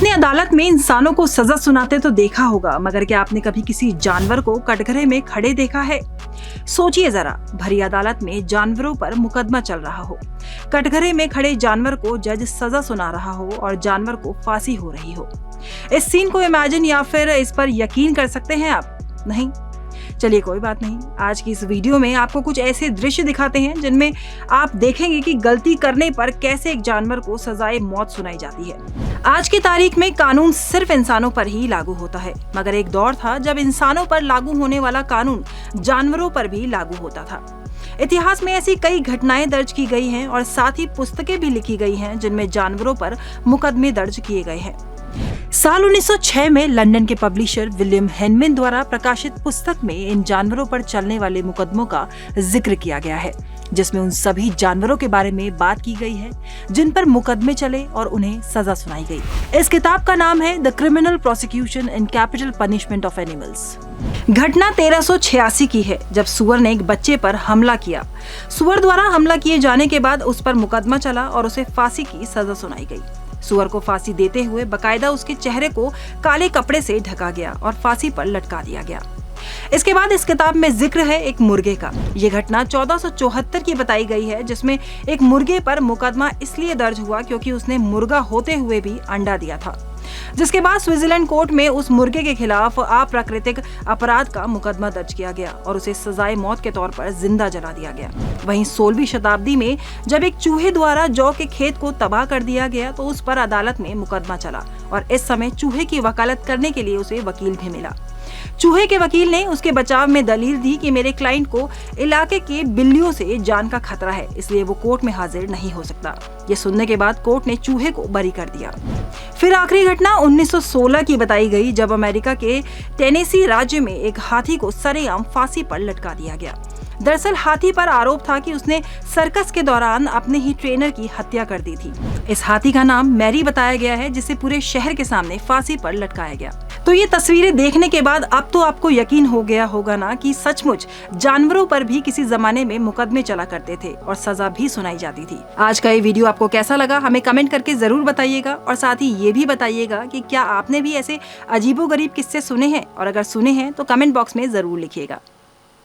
आपने अदालत में इंसानों को सजा सुनाते तो देखा होगा, मगर क्या आपने कभी किसी जानवर को कटघरे में खड़े देखा है? सोचिए जरा, भरी अदालत में जानवरों पर मुकदमा चल रहा हो, कटघरे में खड़े जानवर को जज सजा सुना रहा हो और जानवर को फांसी हो रही हो। इस सीन को इमेजिन या फिर इस पर यकीन कर सकते हैं आप? नहीं? चलिए कोई बात नहीं, आज की इस वीडियो में आपको कुछ ऐसे दृश्य दिखाते हैं जिनमें आप देखेंगे कि गलती करने पर कैसे एक जानवर को सजाए मौत सुनाई जाती है। आज की तारीख में कानून सिर्फ इंसानों पर ही लागू होता है, मगर एक दौर था जब इंसानों पर लागू होने वाला कानून जानवरों पर भी लागू होता था। इतिहास में ऐसी कई घटनाएं दर्ज की गई हैं और साथ ही पुस्तकें भी लिखी गई हैं जिनमें जानवरों पर मुकदमे दर्ज किए गए हैं। साल 1906 में लंदन के पब्लिशर विलियम हेनमैन द्वारा प्रकाशित पुस्तक में इन जानवरों पर चलने वाले मुकदमों का जिक्र किया गया है, जिसमें उन सभी जानवरों के बारे में बात की गई है जिन पर मुकदमे चले और उन्हें सजा सुनाई गई। इस किताब का नाम है the criminal prosecution and capital punishment of animals. घटना 1386 की है, जब सुअर ने एक बच्चे पर हमला किया। सुअर द्वारा हमला किए जाने के बाद उस पर मुकदमा चला और उसे फांसी की सजा सुनाई गई। सुअर को फांसी देते हुए बकायदा उसके चेहरे को काले कपड़े से ढका गया और फांसी पर लटका दिया गया। इसके बाद इस किताब में जिक्र है एक मुर्गे का। ये घटना 1474 की बताई गई है, जिसमें एक मुर्गे पर मुकदमा इसलिए दर्ज हुआ क्योंकि उसने मुर्गा होते हुए भी अंडा दिया था, जिसके बाद स्विट्जरलैंड कोर्ट में उस मुर्गे के खिलाफ अप्राकृतिक अपराध का मुकदमा दर्ज किया गया और उसे सजाए मौत के तौर पर जिंदा जला दिया गया। वहीं 16वीं शताब्दी में जब एक चूहे द्वारा जौ के खेत को तबाह कर दिया गया तो उस पर अदालत में मुकदमा चला और इस समय चूहे की वकालत करने के लिए उसे वकील भी मिला। चूहे के वकील ने उसके बचाव में दलील दी कि मेरे क्लाइंट को इलाके के बिल्लियों से जान का खतरा है, इसलिए वो कोर्ट में हाजिर नहीं हो सकता। ये सुनने के बाद कोर्ट ने चूहे को बरी कर दिया। फिर आखिरी घटना 1916 की बताई गई, जब अमेरिका के टेनेसी राज्य में एक हाथी को सरेआम फांसी पर लटका दिया गया। दरअसल हाथी पर आरोप था कि उसने सर्कस के दौरान अपने ही ट्रेनर की हत्या कर दी थी। इस हाथी का नाम मैरी बताया गया है, जिसे पूरे शहर के सामने फांसी पर लटकाया गया। तो ये तस्वीरें देखने के बाद अब तो आपको यकीन हो गया होगा ना कि सचमुच जानवरों पर भी किसी जमाने में मुकदमे चला करते थे और सजा भी सुनाई जाती थी। आज का ये वीडियो आपको कैसा लगा हमें कमेंट करके जरूर बताइएगा और साथ ही ये भी बताइएगा कि क्या आपने भी ऐसे अजीबोगरीब किस्से सुने हैं, और अगर सुने हैं तो कमेंट बॉक्स में जरूर लिखिएगा।